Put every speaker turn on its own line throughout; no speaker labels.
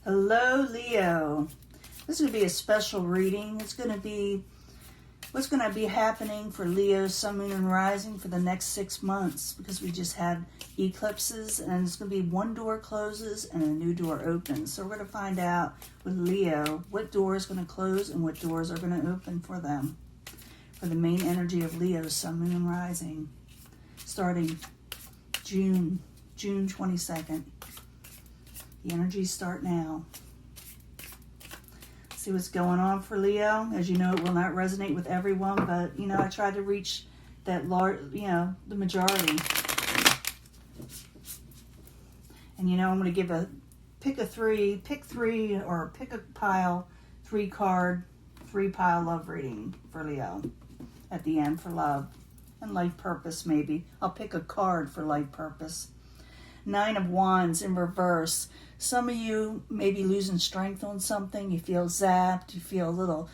Hello, Leo. This is going to be a special reading. It's going to be what's going to be happening for Leo, Sun, Moon, and Rising for the next 6 months, because we just had eclipses, and it's going to be one door closes and a new door opens. So we're going to find out with Leo what door is going to close and what doors are going to open for them, for the main energy of Leo, Sun, Moon, and Rising, starting June 22nd. The energies start now. See what's going on for Leo. As you know, it will not resonate with everyone, but I try to reach that large, the majority. And I'm going to give pick three, or pick a pile, 3-card, 3-pile love reading for Leo at the end for love and life purpose. Maybe I'll pick a card for life purpose. 9 of Wands in reverse. Some of you may be losing strength on something. You feel zapped. You feel a little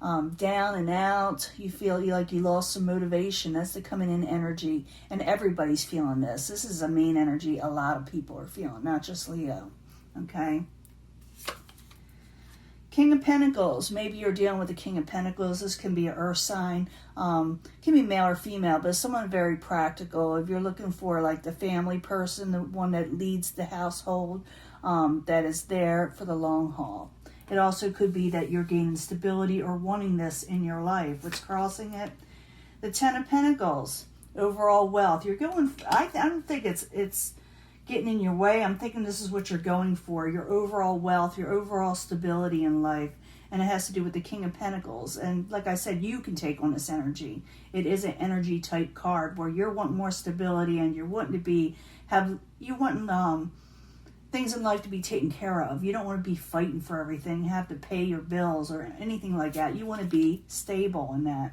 down and out. You feel like you lost some motivation. That's the coming in energy. And everybody's feeling this. This is a main energy a lot of people are feeling, not just Leo. Okay? King of Pentacles. Maybe you're dealing with the King of Pentacles. This can be an earth sign. Can be male or female, but someone very practical. If you're looking for like the family person, the one that leads the household, that is there for the long haul. It also could be that you're gaining stability or wanting this in your life. What's crossing it? The 10 of Pentacles. Overall wealth. You're going, I don't think it's getting in your way. I'm thinking this is what you're going for. Your overall wealth, your overall stability in life. And it has to do with the King of Pentacles. And like I said, you can take on this energy. It is an energy type card where you're wanting more stability and you're wanting to things in life to be taken care of. You don't want to be fighting for everything, have to pay your bills or anything like that. You want to be stable in that.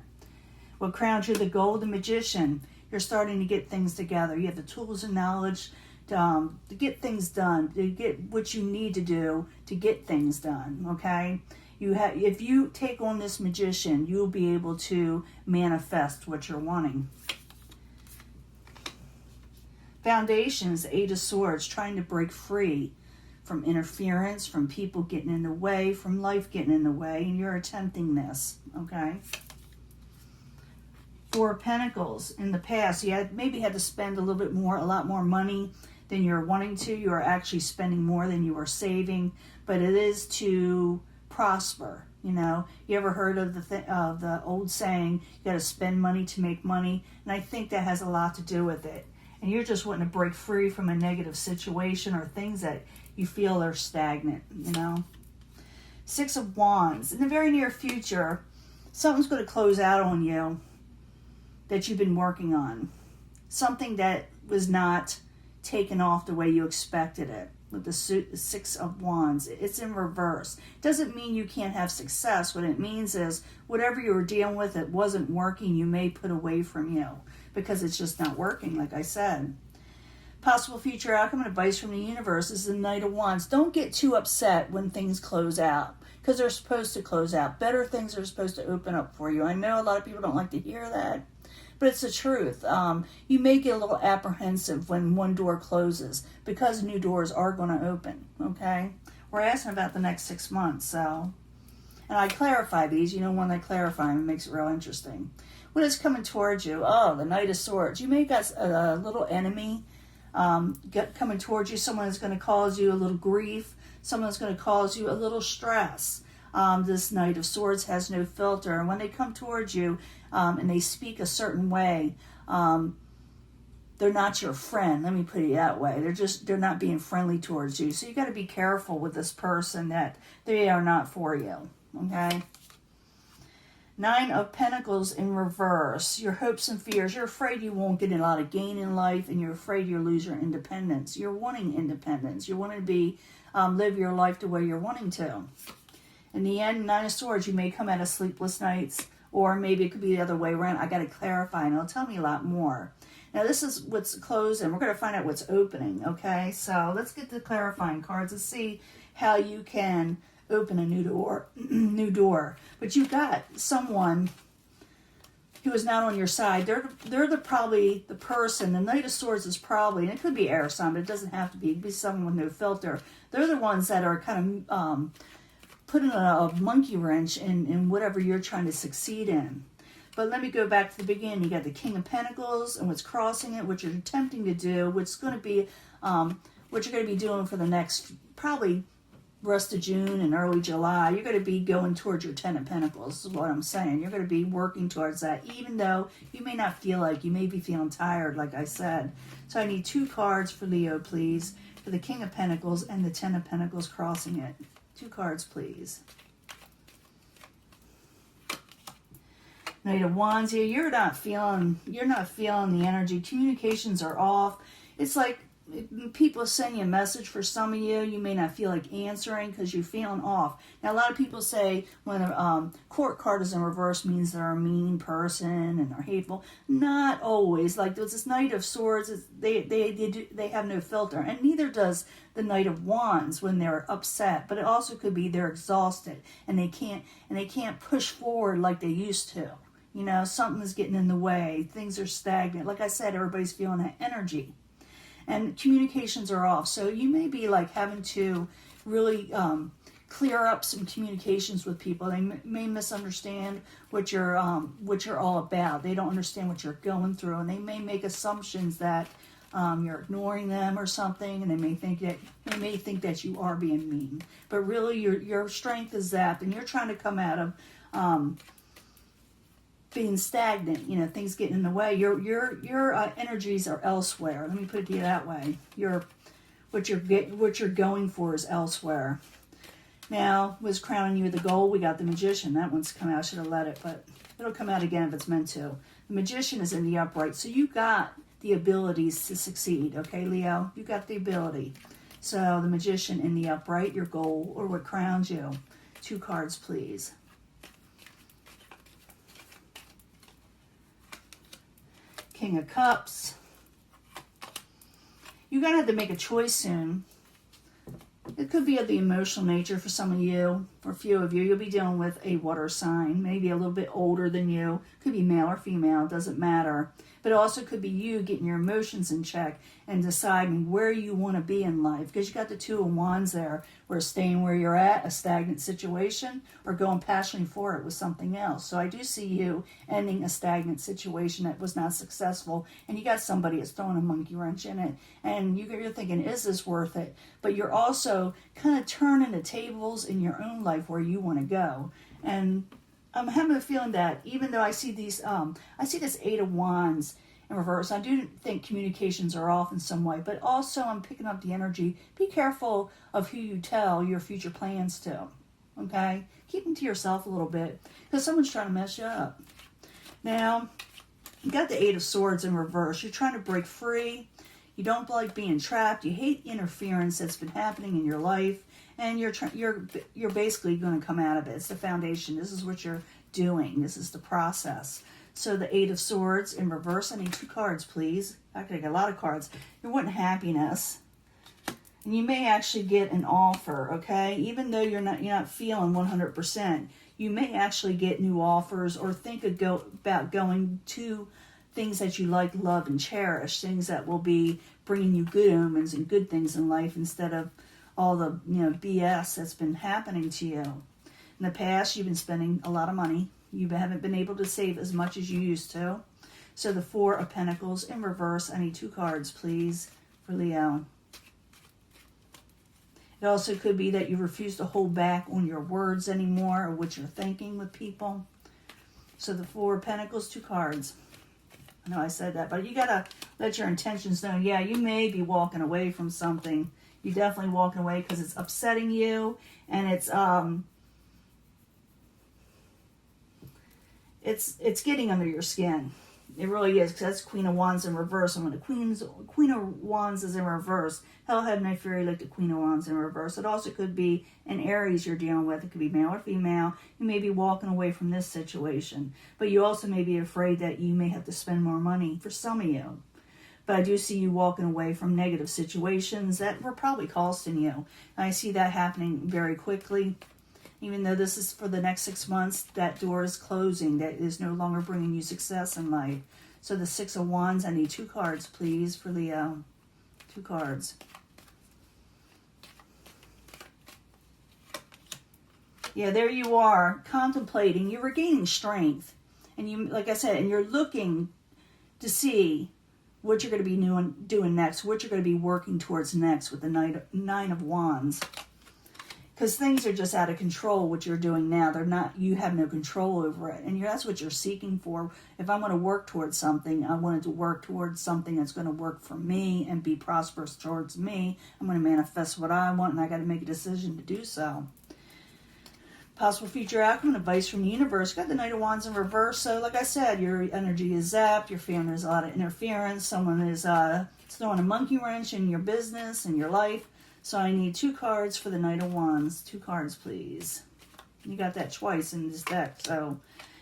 What crowns you? The Golden Magician. You're starting to get things together. You have the tools and knowledge to get things done, to get what you need to do to get things done, okay? If you take on this Magician, you'll be able to manifest what you're wanting. Foundations, the 8 of Swords, trying to break free from interference, from people getting in the way, from life getting in the way, and you're attempting this, okay? 4 of Pentacles. In the past, you maybe had to spend a lot more money than you're wanting to. You are actually spending more than you are saving, but it is to prosper. You ever heard of the old saying, you got to spend money to make money? And I think that has a lot to do with it. And you're just wanting to break free from a negative situation or things that you feel are stagnant, 6 of Wands. In the very near future, something's going to close out on you that you've been working on. Something that was not taken off the way you expected it. With the 6 of Wands, it's in reverse. Doesn't mean you can't have success. What it means is whatever you were dealing with that wasn't working, you may put away from you because it's just not working, like I said. Possible future outcome and advice from the universe is the Knight of Wands. Don't get too upset when things close out, because they're supposed to close out. Better things are supposed to open up for you. I know a lot of people don't like to hear that, but it's the truth. You may get a little apprehensive when one door closes because new doors are going to open, okay? We're asking about the next 6 months, so. And I clarify these. When I clarify them, it makes it real interesting. What is coming towards you? Oh, the Knight of Swords. You may got a little enemy coming towards you. Someone is going to cause you a little grief. Someone is going to cause you a little stress. This Knight of Swords has no filter. And when they come towards you and they speak a certain way, they're not your friend. Let me put it that way. They're not being friendly towards you. So you got to be careful with this person that they are not for you. Okay? 9 of Pentacles in reverse. Your hopes and fears. You're afraid you won't get a lot of gain in life, and you're afraid you'll lose your independence. You're wanting independence. You want to live your life the way you're wanting to. In the end, 9 of Swords, you may come out of sleepless nights, or maybe it could be the other way around. I got to clarify, and it'll tell me a lot more. Now, this is what's closed, and we're going to find out what's opening, okay? So let's get the clarifying cards and see how you can open a new door. But you've got someone who is not on your side. They're probably the person. The Knight of Swords is probably, and it could be air sign, but it doesn't have to be. It could be someone with no filter. They're the ones that are kind of putting a monkey wrench in whatever you're trying to succeed in. But let me go back to the beginning. You got the King of Pentacles and what's crossing it, what you're attempting to do, what's going to be, what you're going to be doing for the next probably rest of June and early July. You're going to be going towards your Ten of Pentacles, is what I'm saying. You're going to be working towards that, even though you may not feel like, you may be feeling tired, like I said. So I need 2 cards for Leo, please, for the King of Pentacles and the Ten of Pentacles crossing it. 2 cards, please. Knight of Wands here. You're not feeling the energy. Communications are off. It's like people send you a message. For some of you, you may not feel like answering because you're feeling off. Now, a lot of people say when a court card is in reverse means they're a mean person and they're hateful. Not always. Like there's this Knight of Swords, they have no filter, and neither does the Knight of Wands when they're upset. But it also could be they're exhausted and they can't push forward like they used to. You know, something is getting in the way. Things are stagnant. Like I said, everybody's feeling that energy. And communications are off. So you may be like having to really clear up some communications with people. They may misunderstand what you're all about. They don't understand what you're going through. And they may make assumptions that you're ignoring them or something. And they may think that you are being mean. But really your strength is zapped. And you're trying to come out of being stagnant, you know, things getting in the way. Your energies are elsewhere. Let me put it to you that way. What you're going for is elsewhere. Now, was crowning you with the gold. We got the Magician. That one's come out. I should have let it, but it'll come out again if it's meant to. The Magician is in the upright, so you got the abilities to succeed. Okay, Leo, you got the ability. So the Magician in the upright, your goal, or what crowns you. 2 cards, please. King of Cups. You're going to have to make a choice soon. It could be of the emotional nature for some of you. For a few of you, you'll be dealing with a water sign, maybe a little bit older than you. Could be male or female, doesn't matter. But it also could be you getting your emotions in check and deciding where you want to be in life. Because you got the 2 of Wands there, where staying where you're at, a stagnant situation, or going passionately for it with something else. So I do see you ending a stagnant situation that was not successful. And you got somebody that's throwing a monkey wrench in it. And you're thinking, is this worth it? But you're also kind of turning the tables in your own life where you want to go. And I'm having a feeling that even though I see these, I see this 8 of Wands in reverse. I do think communications are off in some way, but also I'm picking up the energy. Be careful of who you tell your future plans to. Okay, keep them to yourself a little bit because someone's trying to mess you up. Now, you got the 8 of Swords in reverse. You're trying to break free. You don't like being trapped. You hate interference that's been happening in your life. And you're basically going to come out of it. It's the foundation. This is what you're doing. This is the process. So the 8 of Swords in reverse. I need 2 cards, please. Actually, I got a lot of cards. You're wanting happiness, and you may actually get an offer. Okay, even though you're not feeling 100%, you may actually get new offers or think about going to things that you like, love, and cherish. Things that will be bringing you good omens and good things in life instead of all the BS that's been happening to you. In the past, you've been spending a lot of money. You haven't been able to save as much as you used to. So the 4 of Pentacles in reverse. I need 2 cards, please, for Leo. It also could be that you refuse to hold back on your words anymore or what you're thinking with people. So the 4 of Pentacles, 2 cards. I know I said that, but you got to let your intentions know. Yeah, you may be walking away from something. You're definitely walking away because it's upsetting you, and it's getting under your skin. It really is, because that's Queen of Wands in reverse. And when the Queen of Wands is in reverse, hell had no fury like the Queen of Wands in reverse. It also could be an Aries you're dealing with. It could be male or female. You may be walking away from this situation, but you also may be afraid that you may have to spend more money for some of you. But I do see you walking away from negative situations that were probably costing you. And I see that happening very quickly. Even though this is for the next 6 months, that door is closing. That is no longer bringing you success in life. So the Six of Wands, I need 2 cards, please, for Leo. 2 cards. Yeah, there you are, contemplating. You're regaining strength. And you, like I said, and you're looking to see what you're going to be doing next, what you're going to be working towards next with the Nine of Wands. Because things are just out of control, what you're doing now. They're not, you have no control over it. And that's what you're seeking for. If I'm going to work towards something, I wanted to work towards something that's going to work for me and be prosperous towards me. I'm going to manifest what I want, and I got to make a decision to do so. Possible future outcome, advice from the universe. Got the Knight of Wands in reverse. So like I said, your energy is zapped. You're feeling there's a lot of interference. Someone is throwing a monkey wrench in your business and your life. So I need 2 cards for the Knight of Wands. 2 cards, please. You got that twice in this deck. So,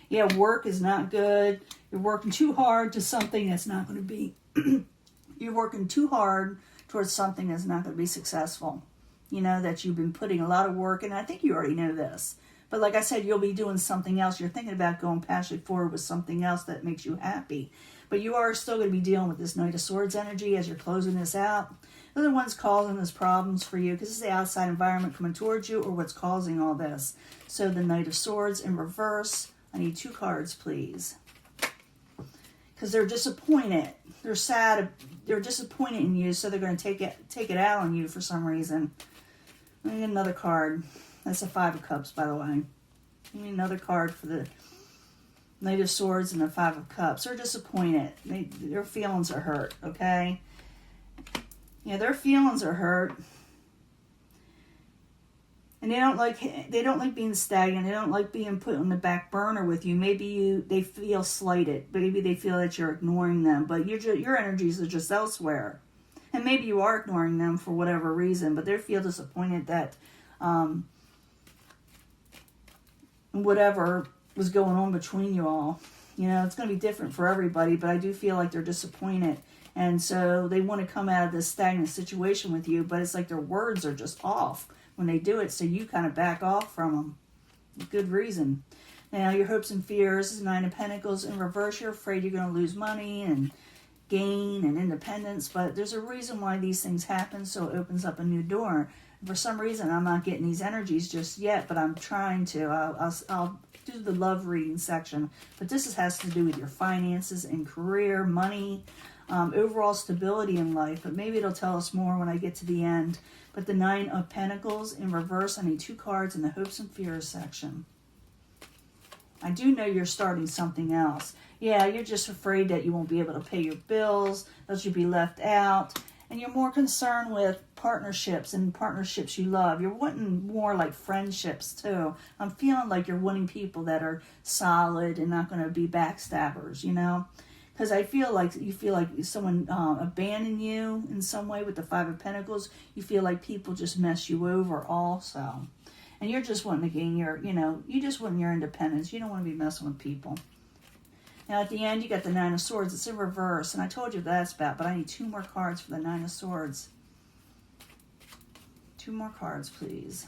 yeah, work is not good. You're working too hard to something that's not going to be... You're working too hard towards something that's not going to be successful. You know, that you've been putting a lot of work in. I think you already know this. But like I said, you'll be doing something else. You're thinking about going passionately forward with something else that makes you happy. But you are still going to be dealing with this Knight of Swords energy as you're closing this out. They're the ones causing these problems for you because it's the outside environment coming towards you or what's causing all this. So the Knight of Swords in reverse. I need 2 cards, please. Because they're disappointed. They're sad. They're disappointed in you, so they're going to take it out on you for some reason. I need another card. That's a 5 of Cups, by the way. I need another card for the Knight of Swords and the 5 of Cups. They're disappointed. Their feelings are hurt, okay? Yeah, their feelings are hurt. And they don't like being stagnant. They don't like being put on the back burner with you. Maybe they feel slighted. Maybe they feel that you're ignoring them. But your energies are just elsewhere. And maybe you are ignoring them for whatever reason. But they feel disappointed that whatever was going on between you all. You know, it's going to be different for everybody. But I do feel like they're disappointed. And so they want to come out of this stagnant situation with you. But it's like their words are just off when they do it, so you kind of back off from them. Good reason. Now, your hopes and fears is 9 of Pentacles in reverse. You're afraid you're going to lose money and gain and independence, but there's a reason why these things happen, so it opens up a new door. For some reason, I'm not getting these energies just yet, but I'm trying to. I'll do the love reading section, but this has to do with your finances and career, money, overall stability in life, but maybe it'll tell us more when I get to the end. But the 9 of Pentacles in reverse, I need 2 cards in the hopes and fears section. I do know you're starting something else. Yeah, you're just afraid that you won't be able to pay your bills, that you'll be left out, and you're more concerned with partnerships and partnerships you love. You're wanting more like friendships too. I'm feeling like you're wanting people that are solid and not going to be backstabbers, you know? Because I feel like you feel like someone abandoned you in some way with the 5 of Pentacles. You feel like people just mess you over also. And you're just wanting to gain your, you just want your independence. You don't want to be messing with people. Now at the end, you got the 9 of Swords. It's in reverse. And I told you what that's about, but I need 2 more cards for the 9 of Swords. 2 more cards, please.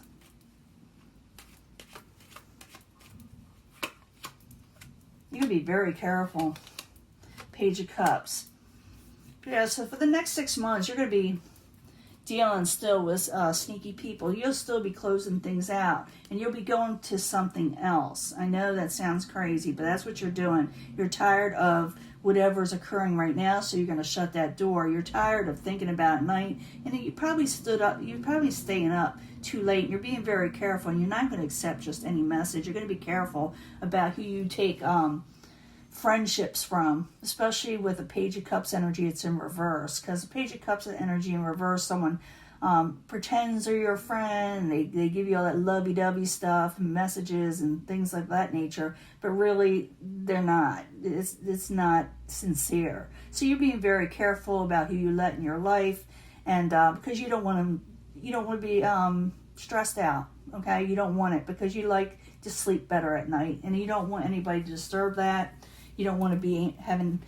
You gotta be very careful. Page of Cups. Yeah, so for the next 6 months, you're going to be dealing still with sneaky people. You'll still be closing things out, and you'll be going to something else. I know that sounds crazy, but that's what you're doing. You're tired of whatever's occurring right now, so you're going to shut that door. You're tired of thinking about it at night, and you probably you're probably staying up too late. You're being very careful, and you're not going to accept just any message. You're going to be careful about who you take friendships from, especially with the Page of Cups energy. It's in reverse, because the Page of Cups energy in reverse, someone pretends they're your friend, they give you all that lovey-dovey stuff and messages and things like that nature, but really they're not. It's not sincere. So you're being very careful about who you let in your life, and because you don't want to be stressed out. Okay, you don't want it, because you like to sleep better at night, and you don't want anybody to disturb that. You don't want to be having,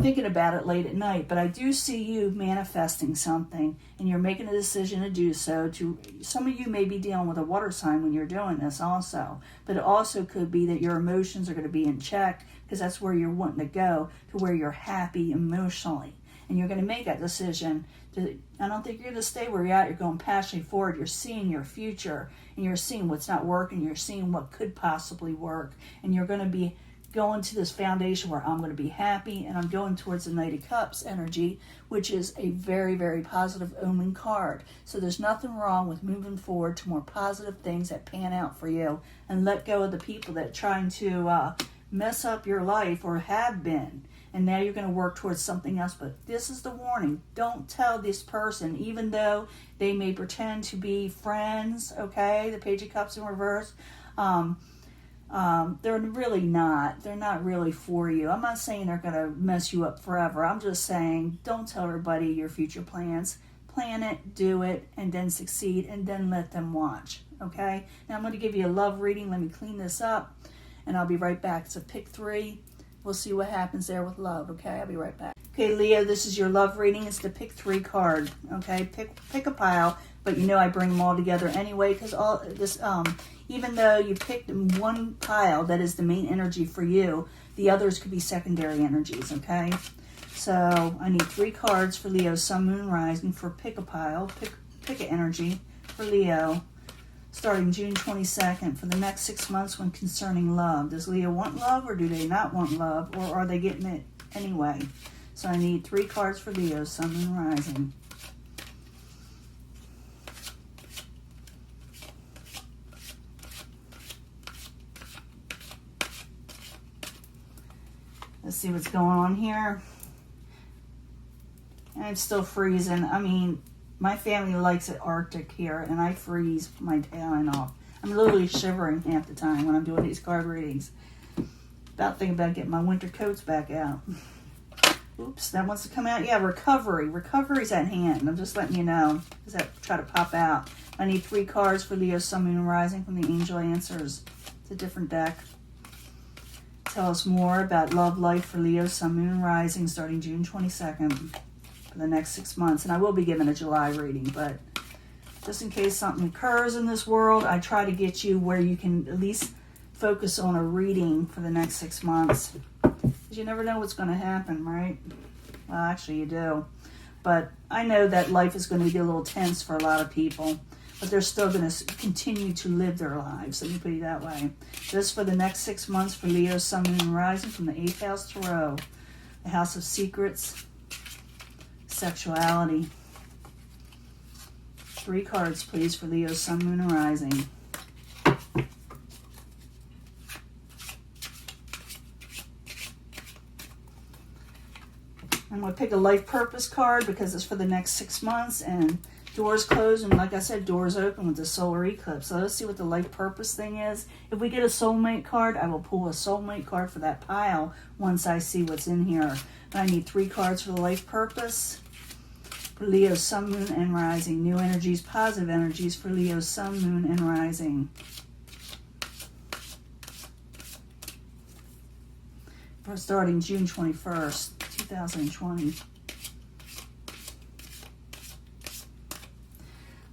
thinking about it late at night, but I do see you manifesting something, and you're making a decision to do so. To some of you may be dealing with a water sign when you're doing this also, but it also could be that your emotions are going to be in check, because that's where you're wanting to go, to where you're happy emotionally, and you're going to make that decision. I don't think you're going to stay where you're at. You're going passionately forward. You're seeing your future, and you're seeing what's not working. You're seeing what could possibly work, and you're going to be going to this foundation where I'm going to be happy, and I'm going towards the Knight of Cups energy, which is a very, very positive omen card. So there's nothing wrong with moving forward to more positive things that pan out for you, and let go of the people that are trying to mess up your life or have been. And now you're going to work towards something else. But this is the warning. Don't tell this person, even though they may pretend to be friends, okay? The Page of Cups in reverse. They're really not. They're not really for you. I'm not saying they're going to mess you up forever. I'm just saying don't tell everybody your future plans. Plan it, do it, and then succeed, and then let them watch, okay? Now I'm going to give you a love reading. Let me clean this up, and I'll be right back. It's a pick 3. We'll see what happens there with love, okay? I'll be right back. Okay, Leo, this is your love reading. It's the pick 3 card, okay? Pick a pile, but you know I bring them all together anyway, because all this, even though you picked one pile that is the main energy for you, the others could be secondary energies, okay? So I need 3 cards for Leo, Sun, Moon, Rising for pick a pile, pick an energy for Leo, starting June 22nd for the next 6 months when concerning love. Does Leo want love, or do they not want love, or are they getting it anyway? So I need 3 cards for Leo, Sun, Moon, Rising. Let's see what's going on here. And it's still freezing. I mean, my family likes it Arctic here, and I freeze my tail end off. I'm literally shivering half the time when I'm doing these card readings. About thinking about getting my winter coats back out. Oops, that wants to come out. Yeah, recovery. Recovery's at hand. I'm just letting you know. Does that try to pop out? I need 3 cards for Leo, Sun, Moon, Rising from the Angel Answers. It's a different deck. Tell us more about love life for Leo, Sun, Moon, Rising starting June 22nd. The next 6 months, and I will be giving a July reading, but just in case something occurs in this world, I try to get you where you can at least focus on a reading for the next 6 months, because you never know what's going to happen, right? Well, actually you do, but I know that life is going to be a little tense for a lot of people, but they're still going to continue to live their lives. Let me put it that way. Just for the next 6 months for Leo, Sun, Moon, and Rising from the 8th House Tarot, the House of Secrets, Sexuality. 3 cards, please, for Leo, Sun, Moon, and Rising. I'm going to pick a life purpose card because it's for the next 6 months, and doors close, and like I said, doors open with the solar eclipse. So let's see what the life purpose thing is. If we get a soulmate card, I will pull a soulmate card for that pile once I see what's in here. But I need 3 cards for the life purpose. For Leo, Sun, Moon, and Rising. New energies, positive energies for Leo, Sun, Moon, and Rising. For starting June 21st, 2020.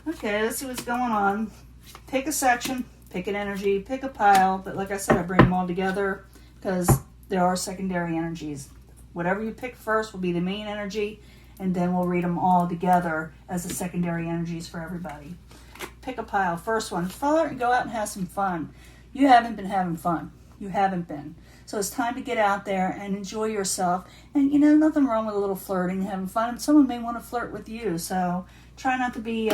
Okay, let's see what's going on. Pick a section, pick an energy, pick a pile. But like I said, I bring them all together because there are secondary energies. Whatever you pick first will be the main energy, and then we'll read them all together as the secondary energies for everybody. Pick a pile. First one, follow it and go out and have some fun. You haven't been having fun. You haven't been. So it's time to get out there and enjoy yourself. And you know, nothing wrong with a little flirting, having fun. Someone may want to flirt with you, so try not to be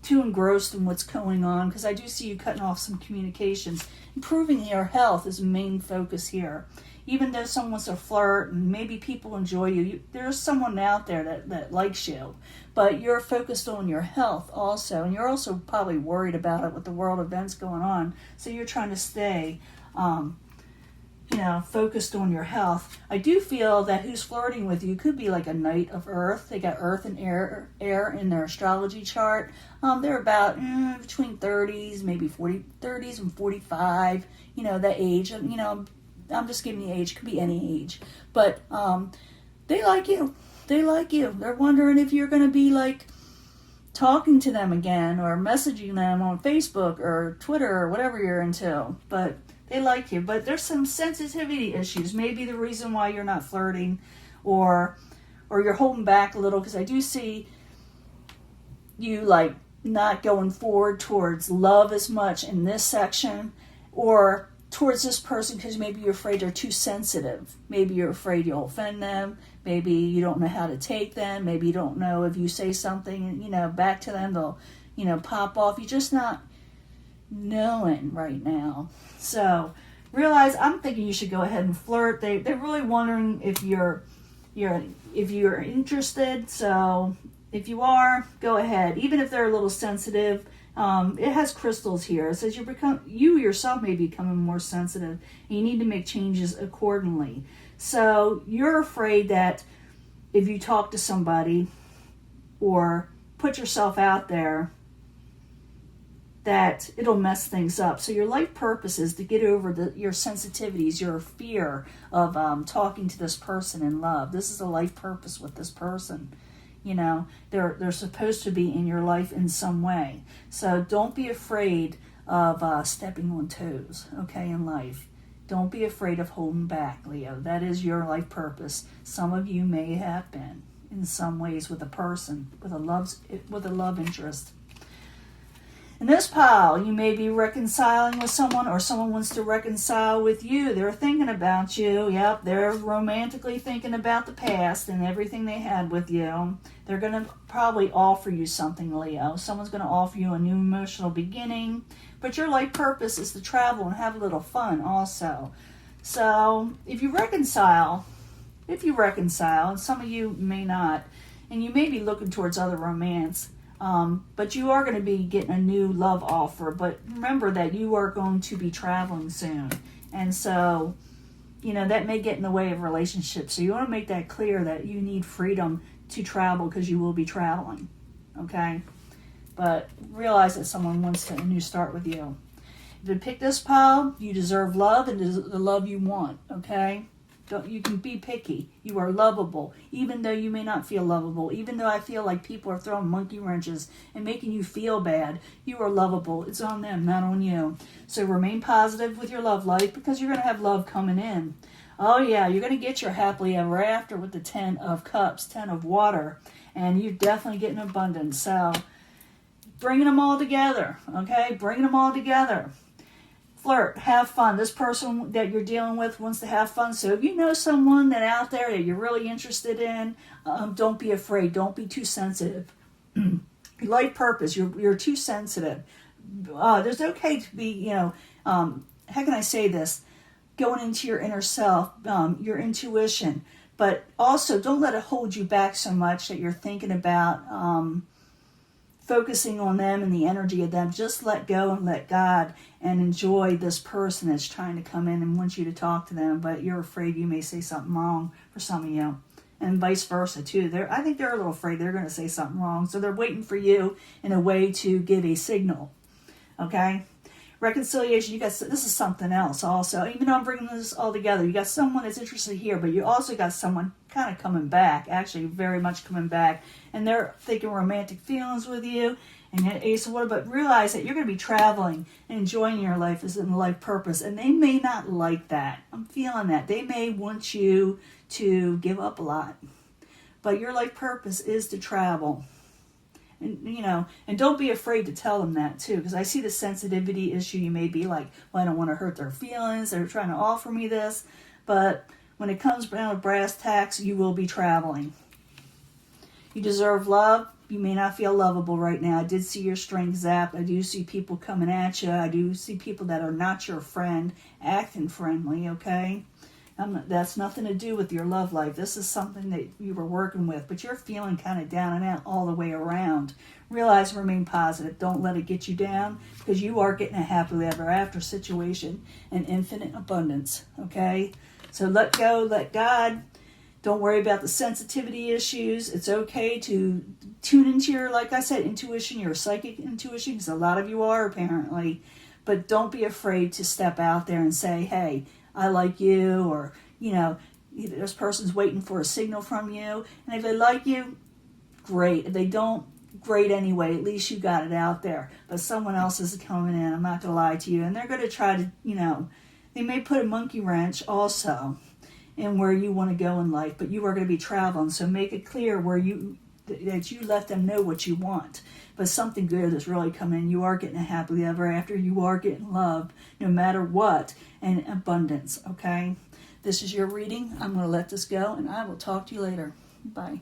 too engrossed in what's going on, because I do see you cutting off some communications. Improving your health is the main focus here. Even though someone wants to flirt and maybe people enjoy you, there's someone out there that likes you. But you're focused on your health also, and you're also probably worried about it with the world events going on. So you're trying to stay, focused on your health. I do feel that who's flirting with you could be like a Knight of Earth. They got Earth and air in their astrology chart. They're about between 30s, maybe 30s and 45. That age. I'm just giving you age, could be any age, but they like you. They like you. They're wondering if you're going to be like talking to them again or messaging them on Facebook or Twitter or whatever you're into. But they like you. But there's some sensitivity issues. Maybe the reason why you're not flirting or you're holding back a little, because I do see you like not going forward towards love as much in this section, or towards this person because maybe you're afraid they're too sensitive. Maybe you're afraid you'll offend them. Maybe you don't know how to take them. Maybe you don't know if you say something, back to them, they'll, pop off. You're just not knowing right now. So realize, I'm thinking you should go ahead and flirt. They're really wondering if you're interested. So if you are, go ahead. Even if they're a little sensitive, it has crystals here. It says you yourself may be becoming more sensitive, and you need to make changes accordingly. So you're afraid that if you talk to somebody or put yourself out there, that it'll mess things up. So your life purpose is to get over your sensitivities, your fear of talking to this person in love. This is a life purpose with this person. They're supposed to be in your life in some way. So don't be afraid of stepping on toes, okay, in life. Don't be afraid of holding back, Leo. That is your life purpose. Some of you may have been in some ways with a person, with a love interest. In this pile, you may be reconciling with someone, or someone wants to reconcile with you. They're thinking about you. Yep, they're romantically thinking about the past and everything they had with you. They're going to probably offer you something, Leo. Someone's going to offer you a new emotional beginning. But your life purpose is to travel and have a little fun also. So if you reconcile, and some of you may not, and you may be looking towards other romance, but you are going to be getting a new love offer. But remember that you are going to be traveling soon. And so, that may get in the way of relationships. So you want to make that clear that you need freedom to travel because you will be traveling. Okay? But realize that someone wants a new start with you. If you pick this pile, you deserve love and the love you want. Okay? You can be picky. You are lovable, even though you may not feel lovable. Even though I feel like people are throwing monkey wrenches and making you feel bad, you are lovable. It's on them, not on you. So remain positive with your love life, because you're going to have love coming in. Oh yeah, you're going to get your happily ever after with the 10 of cups, 10 of water, and you're definitely getting abundance. So bringing them all together, okay? Bringing them all together. Flirt, have fun. This person that you're dealing with wants to have fun. So if you know someone that out there that you're really interested in, don't be afraid. Don't be too sensitive. Life purpose, you're too sensitive. There's okay to be, how can I say this? Going into your inner self, your intuition. But also don't let it hold you back so much that you're thinking about focusing on them and the energy of them. Just let go and let God and enjoy this person that's trying to come in and wants you to talk to them, but you're afraid you may say something wrong for some of you. And vice versa too. I think they're a little afraid they're going to say something wrong. So they're waiting for you in a way to give a signal. Okay? Reconciliation, this is something else also. Even though I'm bringing this all together, you got someone that's interested here, but you also got someone kind of coming back, actually very much coming back, and they're thinking romantic feelings with you, and yet Ace of Water, but realize that you're going to be traveling and enjoying your life as in life purpose, and they may not like that. I'm feeling that. They may want you to give up a lot, but your life purpose is to travel. And don't be afraid to tell them that too, because I see the sensitivity issue. You may be like, well, I don't want to hurt their feelings. They're trying to offer me this. But when it comes down to brass tacks, you will be traveling. You deserve love. You may not feel lovable right now. I did see your strength zapped. I do see people coming at you. I do see people that are not your friend acting friendly, okay? That's nothing to do with your love life. This is something that you were working with, but you're feeling kind of down and out all the way around. Realize, remain positive. Don't let it get you down, because you are getting a happily ever after situation and infinite abundance, okay? So let go, let God. Don't worry about the sensitivity issues. It's okay to tune into your, like I said, intuition, your psychic intuition, because a lot of you are apparently. But don't be afraid to step out there and say, hey, I like you, or, this person's waiting for a signal from you. And if they like you, great. If they don't, great anyway. At least you got it out there. But someone else is coming in, I'm not going to lie to you. And they're going to try to, they may put a monkey wrench also in where you want to go in life, but you are going to be traveling. So make it clear that you let them know what you want. But something good is really coming. You are getting a happily ever after. You are getting love no matter what, and abundance, okay? This is your reading. I'm going to let this go, and I will talk to you later. Bye.